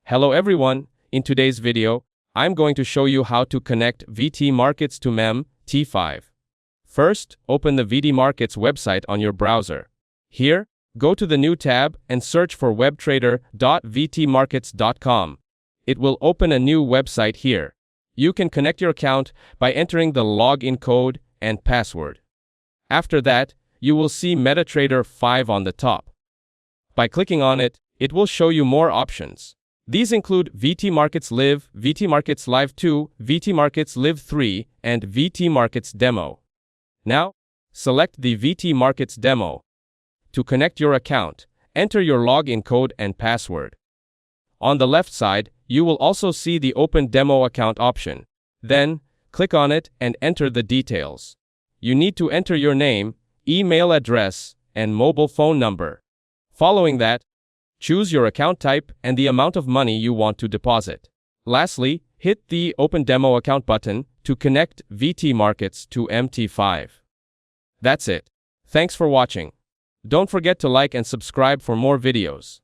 Hello everyone, in today's video, I'm going to show you how to connect VT Markets to mt5. First, open the VT Markets website on your browser. Here, go to the new tab and search for webtrader.vtmarkets.com. It will open a new website here. You can connect your account by entering the login code and password. After that, you will see MetaTrader 5 on the top. By clicking on it, it will show you more options. These include VT Markets Live, VT Markets Live 2, VT Markets Live 3, and VT Markets Demo. Now, select the VT Markets Demo. To connect your account, enter your login code and password. On the left side, you will also see the Open Demo Account option. Then, click on it and enter the details. You need to enter your name, email address, and mobile phone number. Following that, choose your account type and the amount of money you want to deposit. Lastly, hit the Open Demo Account button to connect VT Markets to mt5. That's it. Thanks for watching. Don't forget to like and subscribe for more videos.